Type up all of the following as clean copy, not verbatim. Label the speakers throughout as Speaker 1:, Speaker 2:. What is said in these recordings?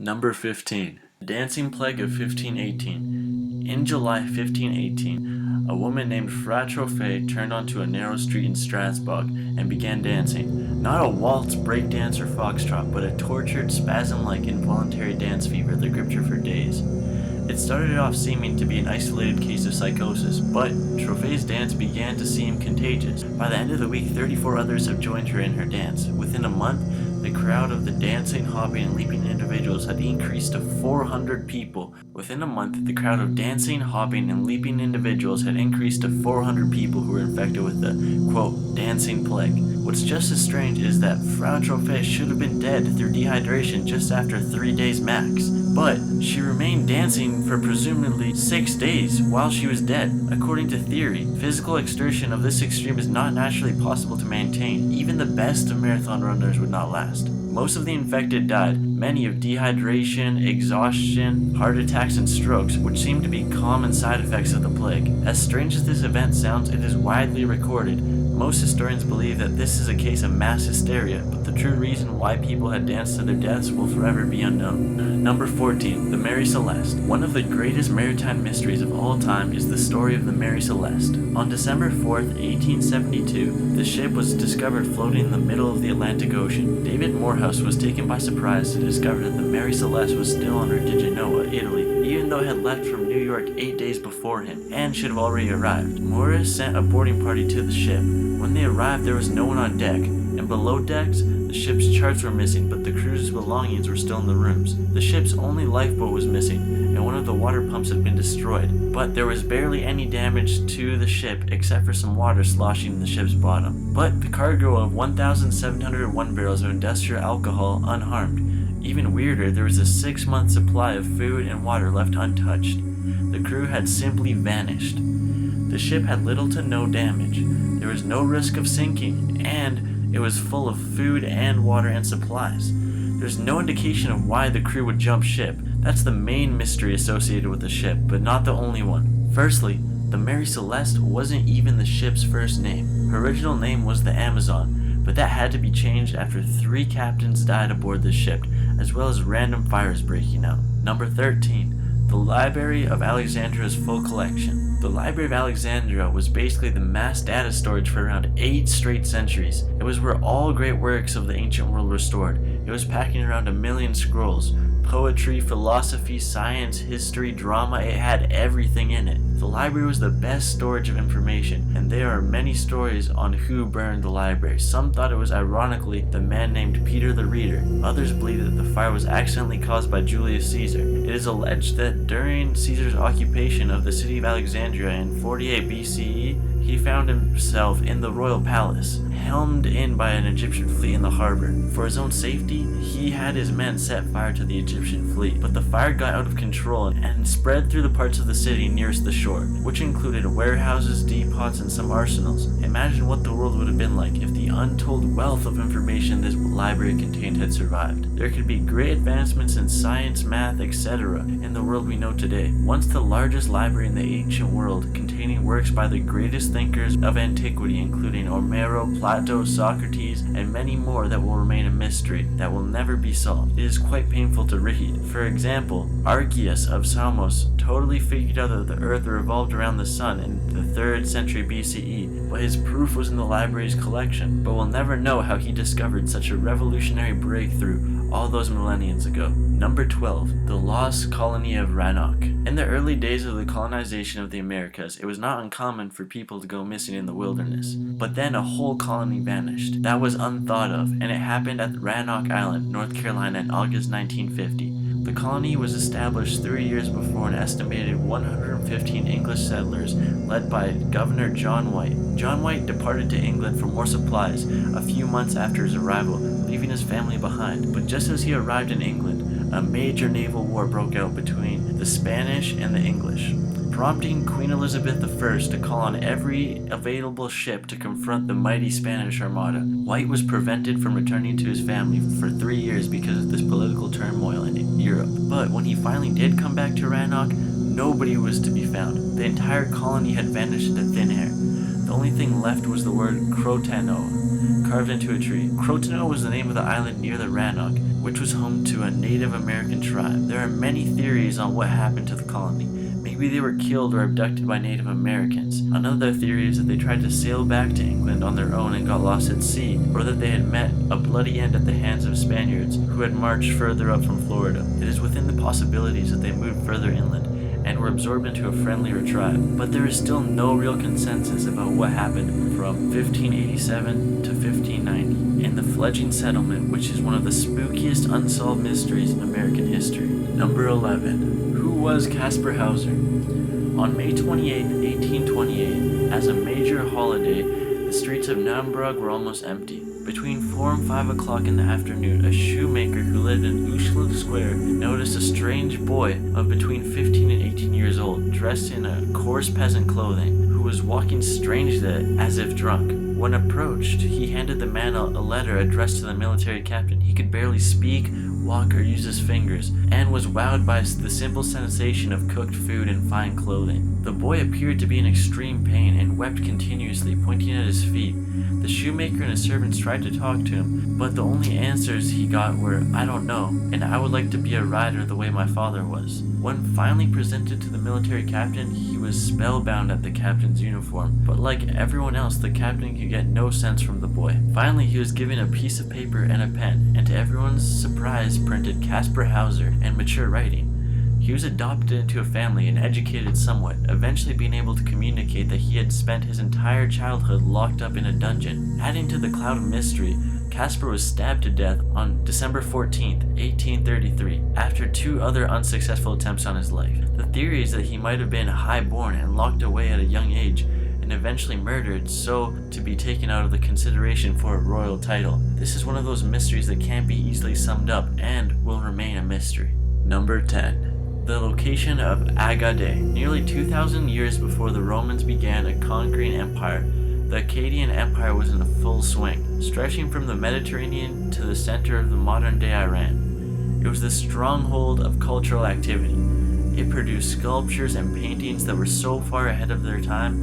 Speaker 1: Number 15. Dancing Plague of 1518. In July 1518, a woman named Fratrophe turned onto a narrow street in Strasbourg and began dancing. Not a waltz, breakdance, or foxtrot, but a tortured, spasm-like involuntary dance fever that gripped her for days. It started off seeming to be an isolated case of psychosis, but Trophé's dance began to seem contagious. By the end of the week, 34 others have joined her in her dance. Within a month, the crowd of the dancing, hopping, and leaping individuals had increased to 400 people. Within a month, the crowd of dancing, hopping, and leaping individuals had increased to 400 people who were infected with the, quote, dancing plague. What's just as strange is that Frau Trophée should have been dead through dehydration just after 3 days max. But she remained dancing for presumably 6 days while she was dead. According to theory, physical exertion of this extreme is not naturally possible to maintain. Even the best of marathon runners would not last. Most of the infected died, many of dehydration, exhaustion, heart attacks, and strokes, which seem to be common side effects of the plague. As strange as this event sounds, it is widely recorded. Most historians believe that this is a case of mass hysteria, but the true reason why people had danced to their deaths will forever be unknown. Number 14. The Mary Celeste. One of the greatest maritime mysteries of all time is the story of the Mary Celeste. On December 4th, 1872, the ship was discovered floating in the middle of the Atlantic Ocean. David Morehouse was taken by surprise to discover that the Mary Celeste was still on her Genoa, Italy, even though it had left from New York 8 days before him, and should have already arrived. Morris sent a boarding party to the ship. When they arrived, there was no one on deck, and below decks, the ship's charts were missing, but the crew's belongings were still in the rooms. The ship's only lifeboat was missing, and one of the water pumps had been destroyed, but there was barely any damage to the ship except for some water sloshing in the ship's bottom. But the cargo of 1,701 barrels of industrial alcohol unharmed. Even weirder, there was a 6-month supply of food and water left untouched. The crew had simply vanished. The ship had little to no damage. There was no risk of sinking, and it was full of food and water and supplies. There's no indication of why the crew would jump ship. That's the main mystery associated with the ship, but not the only one. Firstly, the Mary Celeste wasn't even the ship's first name. Her original name was the Amazon, but that had to be changed after 3 captains died aboard the ship, as well as random fires breaking out. Number 13. The Library of Alexandria's full collection. The Library of Alexandria was basically the mass data storage for around 8 straight centuries. It was where all great works of the ancient world were stored. It was packing around 1 million scrolls. Poetry, philosophy, science, history, drama, it had everything in it. The library was the best storage of information, and there are many stories on who burned the library. Some thought it was ironically the man named Peter the Reader. Others believe that the fire was accidentally caused by Julius Caesar. It is alleged that during Caesar's occupation of the city of Alexandria in 48 BCE, he found himself in the royal palace, helmed in by an Egyptian fleet in the harbor. For his own safety, he had his men set fire to the Egyptian fleet, but the fire got out of control and spread through the parts of the city nearest the shore, which included warehouses, depots, and some arsenals. Imagine what the world would have been like if the untold wealth of information this library contained had survived. There could be great advancements in science, math, etc. in the world we know today. Once the largest library in the ancient world, containing works by the greatest thinkers of antiquity, including Homero, Plato, Socrates, and many more that will remain a mystery that will never be solved. It is quite painful to read. For example, Archias of Samos totally figured out that the earth revolved around the sun in the 3rd century BCE, but his proof was in the library's collection. But we'll never know how he discovered such a revolutionary breakthrough all those millenniums ago. Number 12. The Lost Colony of Roanoke. In the early days of the colonization of the Americas, it was not uncommon for people to go missing in the wilderness. But then a whole colony vanished. That was unthought of, and it happened at Roanoke Island, North Carolina in August 1950. The colony was established 3 years before an estimated 115 English settlers led by Governor John White. John White departed to England for more supplies a few months after his arrival, leaving his family behind. But just as he arrived in England, a major naval war broke out between the Spanish and the English, prompting Queen Elizabeth I to call on every available ship to confront the mighty Spanish Armada. White was prevented from returning to his family for 3 years because of this political turmoil in Europe. But when he finally did come back to Roanoke, nobody was to be found. The entire colony had vanished into thin air. The only thing left was the word Crotano, carved into a tree. Crotano was the name of the island near the Roanoke. which was home to a Native American tribe. There are many theories on what happened to the colony. Maybe they were killed or abducted by Native Americans. Another theory is that they tried to sail back to England on their own and got lost at sea, or that they had met a bloody end at the hands of Spaniards who had marched further up from Florida. It is within the possibilities that they moved further inland and were absorbed into a friendlier tribe, but there is still no real consensus about what happened from 1587 to 1590 in the fledgling settlement, which is one of the spookiest unsolved mysteries in American history. Number 11. Who was Kaspar Hauser? On May 28, 1828, as a major holiday, the streets of Nuremberg were almost empty. Between 4 and 5 o'clock in the afternoon, a shoemaker who lived in Ushlov Square noticed a strange boy of between 15 and 18 years old, dressed in a coarse peasant clothing, who was walking strangely as if drunk. When approached, he handed the man a letter addressed to the military captain. He could barely speak, walk, or use his fingers, and was wowed by the simple sensation of cooked food and fine clothing. The boy appeared to be in extreme pain and wept continuously, pointing at his feet. The shoemaker and his servants tried to talk to him, but the only answers he got were, "I don't know, and I would like to be a rider the way my father was." When finally presented to the military captain, he was spellbound at the captain's uniform, but like everyone else, the captain could get no sense from the boy. Finally, he was given a piece of paper and a pen, and to everyone's surprise printed Kaspar Hauser and mature writing. He was adopted into a family and educated somewhat, eventually being able to communicate that he had spent his entire childhood locked up in a dungeon. Adding to the cloud of mystery, Kaspar was stabbed to death on December 14, 1833, after 2 other unsuccessful attempts on his life. The theory is that he might have been high-born and locked away at a young age, and eventually murdered so to be taken out of the consideration for a royal title. This is one of those mysteries that can't be easily summed up and will remain a mystery. Number 10. The location of Agade. Nearly 2,000 years before the Romans began a conquering empire, the Akkadian Empire was in full swing, stretching from the Mediterranean to the center of the modern-day Iran. It was the stronghold of cultural activity. It produced sculptures and paintings that were so far ahead of their time,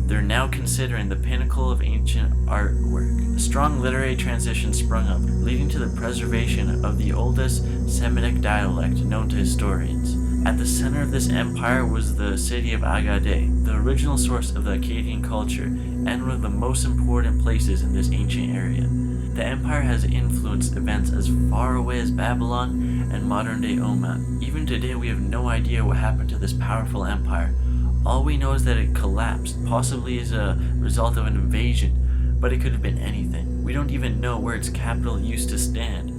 Speaker 1: they're now considering the pinnacle of ancient artwork. A strong literary transition sprung up, leading to the preservation of the oldest Semitic dialect known to historians. At the center of this empire was the city of Agade, the original source of the Akkadian culture, and one of the most important places in this ancient area. The empire has influenced events as far away as Babylon and modern-day Oman. Even today, we have no idea what happened to this powerful empire. All we know is that it collapsed, possibly as a result of an invasion, but it could have been anything. We don't even know where its capital used to stand.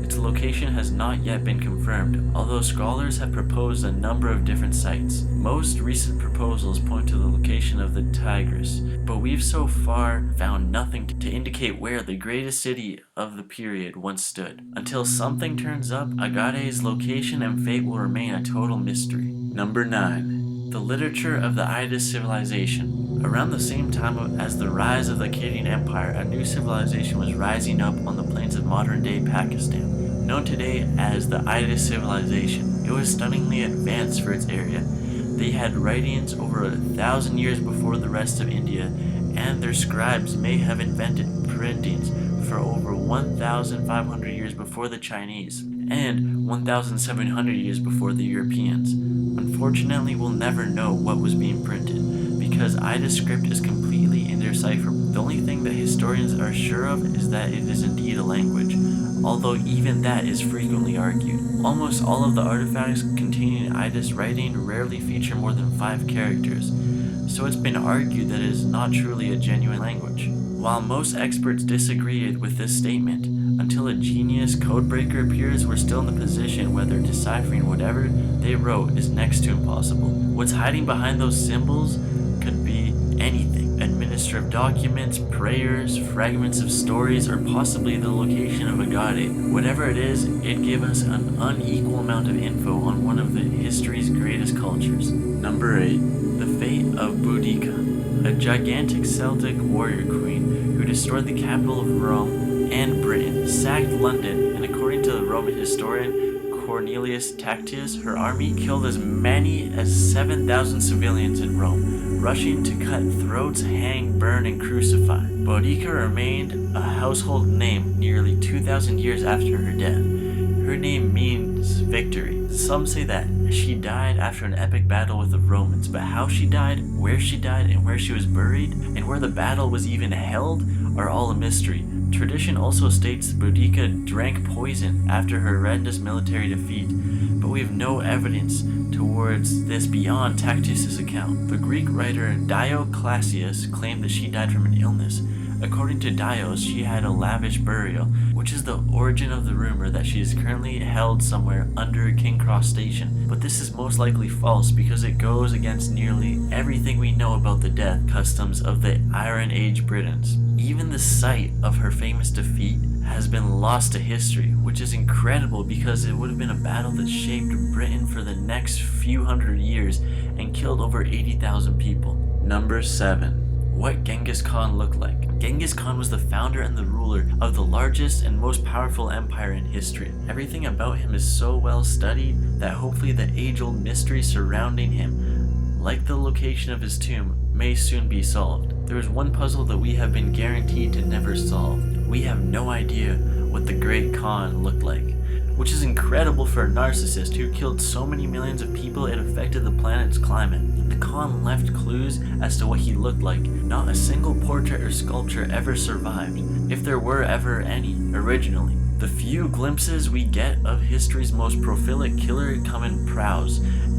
Speaker 1: Its location has not yet been confirmed, although scholars have proposed a number of different sites. Most recent proposals point to the location of the Tigris, but we've so far found nothing to indicate where the greatest city of the period once stood. Until something turns up, Agade's location and fate will remain a total mystery. Number 9. The literature of the Indus civilization. Around the same time as the rise of the Akkadian Empire, a new civilization was rising up on the plains of modern-day Pakistan. Known today as the Indus civilization, it was stunningly advanced for its area. They had writings over 1,000 years before the rest of India, and their scribes may have invented printings for over 1,500 years before the Chinese, and 1,700 years before the Europeans. Unfortunately, we'll never know what was being printed, because Indus script is completely indecipherable. The only thing that historians are sure of is that it is indeed a language, although even that is frequently argued. Almost all of the artifacts containing Indus writing rarely feature more than 5 characters, so it's been argued that it is not truly a genuine language. While most experts disagreed with this statement, until a genius codebreaker appears, we're still in the position whether deciphering whatever they wrote is next to impossible. What's hiding behind those symbols could be anything. Administrative documents, prayers, fragments of stories, or possibly the location of Agade. Whatever it is, it gives us an unequal amount of info on one of the history's greatest cultures. Number 8. The Fate of Boudicca, a gigantic Celtic warrior queen who destroyed the capital of Rome and Britain, sacked London, and according to the Roman historian Cornelius Tacitus, her army killed as many as 7,000 civilians in Rome, rushing to cut throats, hang, burn, and crucify. Boudicca remained a household name nearly 2,000 years after her death. Her name means victory. Some say that she died after an epic battle with the Romans, but how she died, and where she was buried, and where the battle was even held are all a mystery. Tradition also states Boudicca drank poison after her horrendous military defeat, but we have no evidence towards this beyond Tacitus' account. The Greek writer Diocletius claimed that she died from an illness. According to Dios, she had a lavish burial, which is the origin of the rumor that she is currently held somewhere under King Cross Station. But this is most likely false because it goes against nearly everything we know about the death customs of the Iron Age Britons. Even the site of her famous defeat has been lost to history, which is incredible because it would have been a battle that shaped Britain for the next few hundred years and killed over 80,000 people. Number 7. What Genghis Khan looked like. Genghis Khan was the founder and the ruler of the largest and most powerful empire in history. Everything about him is so well studied that hopefully the age-old mystery surrounding him, like the location of his tomb, may soon be solved. There is one puzzle that we have been guaranteed to never solve. We have no idea what the Great Khan looked like, which is incredible for a narcissist who killed so many millions of people it affected the planet's climate. The Khan left clues as to what he looked like. Not a single portrait or sculpture ever survived, if there were ever any, originally. The few glimpses we get of history's most prolific killer come in prose,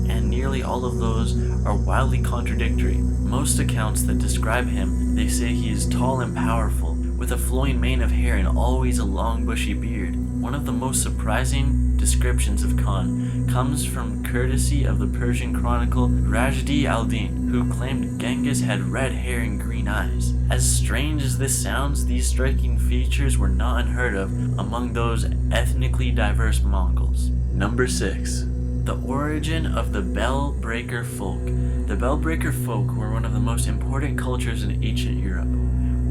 Speaker 1: and nearly all of those are wildly contradictory. Most accounts that describe him, they say he is tall and powerful, with a flowing mane of hair and always a long bushy beard. One of the most surprising descriptions of Khan comes from courtesy of the Persian chronicle Rajdi al-Din, who claimed Genghis had red hair and green eyes. As strange as this sounds, these striking features were not unheard of among those ethnically diverse Mongols. Number 6. The origin of the Bell-Beaker folk. The Bell-Beaker folk were one of the most important cultures in ancient Europe.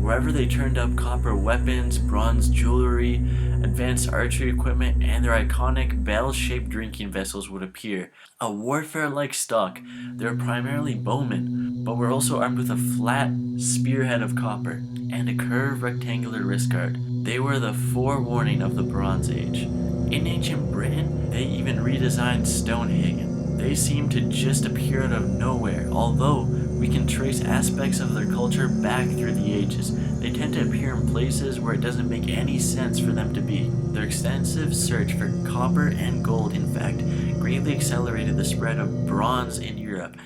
Speaker 1: Wherever they turned up copper weapons, bronze jewelry, advanced archery equipment, and their iconic bell-shaped drinking vessels would appear. A warfare-like stock, they were primarily bowmen, but were also armed with a flat spearhead of copper and a curved rectangular wrist guard. They were the forewarning of the Bronze Age. In ancient Britain, they even redesigned Stonehagen. They seem to just appear out of nowhere, although we can trace aspects of their culture back through the ages. They tend to appear in places where it doesn't make any sense for them to be. Their extensive search for copper and gold, in fact, greatly accelerated the spread of bronze in Europe,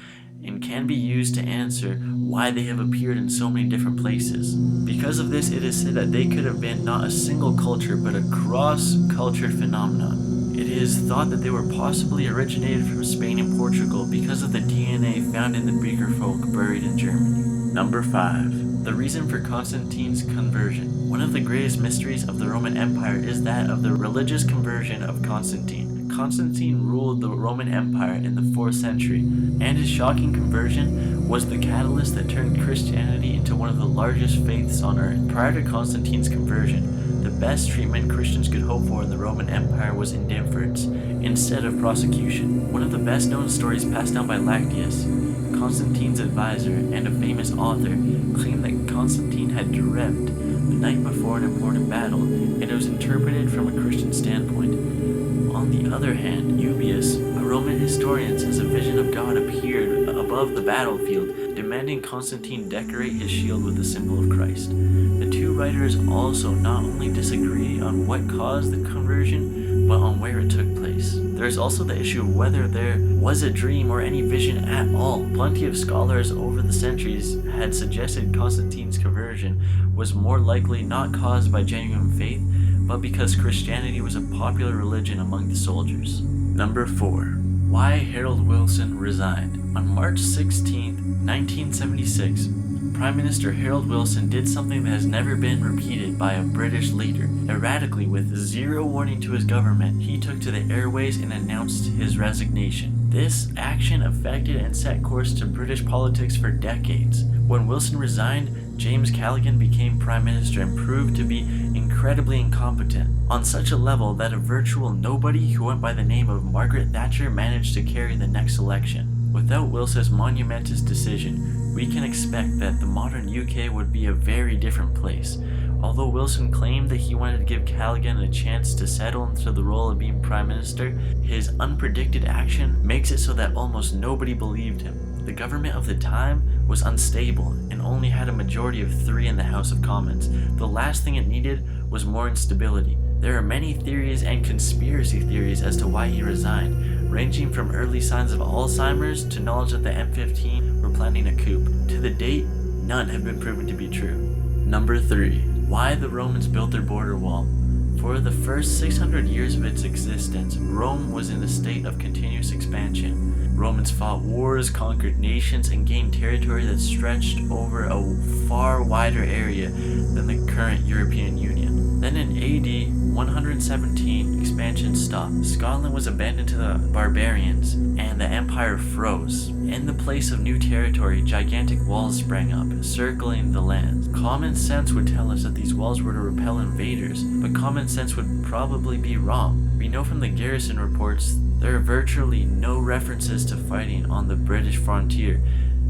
Speaker 1: and can be used to answer why they have appeared in so many different places. Because of this, it is said that they could have been not a single culture, but a cross-cultured phenomenon. It is thought that they were possibly originated from Spain and Portugal because of the DNA found in the Beaker folk buried in Germany. Number 5. The reason for Constantine's conversion. One of the greatest mysteries of the Roman Empire is that of the religious conversion of Constantine. Constantine ruled the Roman Empire in the 4th century, and his shocking conversion was the catalyst that turned Christianity into one of the largest faiths on earth. Prior to Constantine's conversion, the best treatment Christians could hope for in the Roman Empire was indifference, instead of prosecution. One of the best known stories passed down by Lactius, Constantine's advisor and a famous author, claimed that Constantine had dreamt the night before an important battle, and it was interpreted from a Christian standpoint. On the other hand, Eubius, a Roman historian, says a vision of God appeared above the battlefield, demanding Constantine decorate his shield with the symbol of Christ. The two writers also not only disagree on what caused the conversion, but on where it took place. There is also the issue of whether there was a dream or any vision at all. Plenty of scholars over the centuries had suggested Constantine's conversion was more likely not caused by genuine faith, but because Christianity was a popular religion among the soldiers. Number 4. Why Harold Wilson resigned. On March 16, 1976, Prime Minister Harold Wilson did something that has never been repeated by a British leader. Erratically, with zero warning to his government, he took to the airways and announced his resignation. This action affected and set course to British politics for decades. When Wilson resigned, James Callaghan became Prime Minister and proved to be incredibly incompetent, on such a level that a virtual nobody who went by the name of Margaret Thatcher managed to carry the next election. Without Wilson's monumentous decision, we can expect that the modern UK would be a very different place. Although Wilson claimed that he wanted to give Callaghan a chance to settle into the role of being Prime Minister, his unpredicted action makes it so that almost nobody believed him. The government of the time was unstable and only had a majority of 3 in the House of Commons. The last thing it needed was more instability. There are many theories and conspiracy theories as to why he resigned, ranging from early signs of Alzheimer's to knowledge that the M15 were planning a coup. To the date, none have been proven to be true. Number 3. Why the Romans built their border wall. For the first 600 years of its existence, Rome was in a state of continuous expansion. Romans fought wars, conquered nations, and gained territory that stretched over a far wider area than the current European Union. Then in AD 117, expansion stopped. Scotland was abandoned to the barbarians, and the empire froze. In the place of new territory, gigantic walls sprang up, circling the land. Common sense would tell us that these walls were to repel invaders, but common sense would probably be wrong. We know from the garrison reports there are virtually no references to fighting on the British frontier,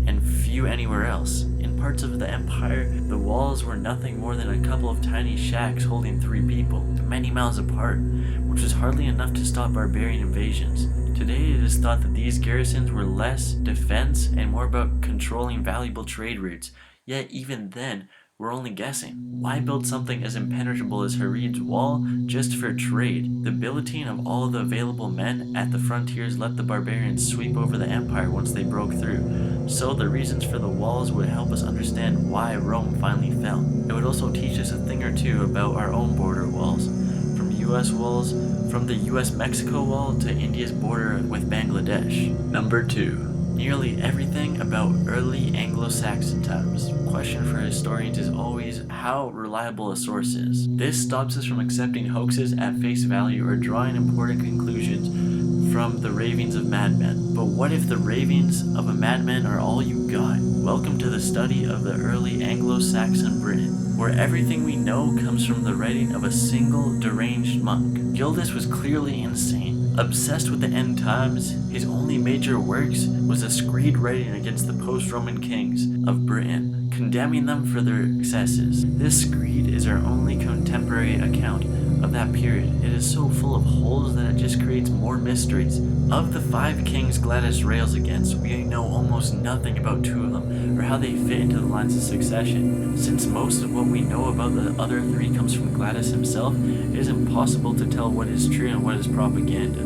Speaker 1: and few anywhere else. In parts of the empire, the walls were nothing more than a couple of tiny shacks holding 3 people, many miles apart, which was hardly enough to stop barbarian invasions. Today it is thought that these garrisons were less defense and more about controlling valuable trade routes, yet even then, we're only guessing. Why build something as impenetrable as Harid's wall just for trade? The billeting of all of the available men at the frontiers let the barbarians sweep over the empire once they broke through. So the reasons for the walls would help us understand why Rome finally fell. It would also teach us a thing or two about our own border walls. From the US-Mexico wall to India's border with Bangladesh. Number 2. Nearly everything about early Anglo-Saxon times. The question for historians is always how reliable a source is. This stops us from accepting hoaxes at face value or drawing important conclusions from the ravings of madmen. But what if the ravings of a madman are all you got? Welcome to the study of the early Anglo-Saxon Britain, where everything we know comes from the writing of a single deranged monk. Gildas was clearly insane. Obsessed with the end times, his only major works was a screed writing against the post-Roman kings of Britain, condemning them for their excesses. This screed is our only contemporary account of that period. It is so full of holes that it just creates more mysteries. Of the 5 kings Gladys rails against, we know almost nothing about 2 of them, or how they fit into the lines of succession. Since most of what we know about the other 3 comes from Gladys himself, it is impossible to tell what is true and what is propaganda.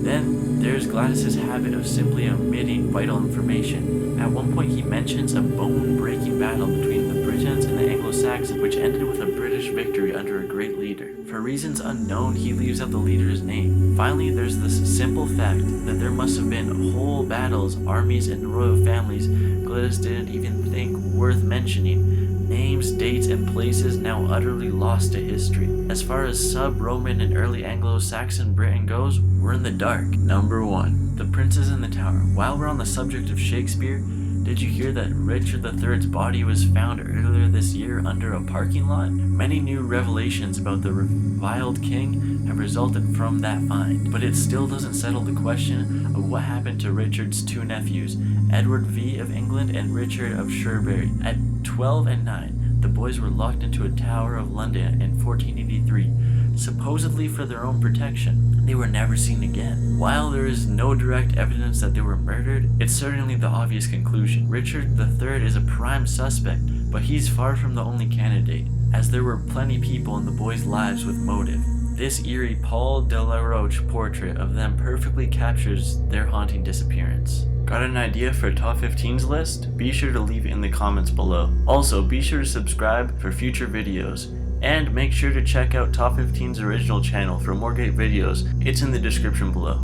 Speaker 1: Then there's Gladys's habit of simply omitting vital information. At one point he mentions a bone-breaking battle between the Britons and the Anglo-Saxons, which ended with a British victory under a great leader. For reasons unknown, he leaves out the leader's name. Finally, there's this simple fact that there must have been whole battles, armies, and royal families Gladys didn't even think worth mentioning. Names, dates, and places now utterly lost to history. As far as sub-Roman and early Anglo-Saxon Britain goes, we're in the dark. Number 1. The Princes in the Tower. While we're on the subject of Shakespeare, did you hear that Richard III's body was found earlier this year under a parking lot? Many new revelations about the reviled king have resulted from that find, but it still doesn't settle the question of what happened to Richard's 2 nephews, Edward V of England and Richard of Shrewsbury. At 12 and 9, the boys were locked into a tower of London in 1483, supposedly for their own protection. They were never seen again. While there is no direct evidence that they were murdered, it's certainly the obvious conclusion. Richard III is a prime suspect, but he's far from the only candidate, as there were plenty people in the boys' lives with motive. This eerie Paul de la Roche portrait of them perfectly captures their haunting disappearance. Got an idea for a top 15s list? Be sure to leave it in the comments below. Also, be sure to subscribe for future videos. And make sure to check out Top 15's original channel for more great videos. It's in the description below.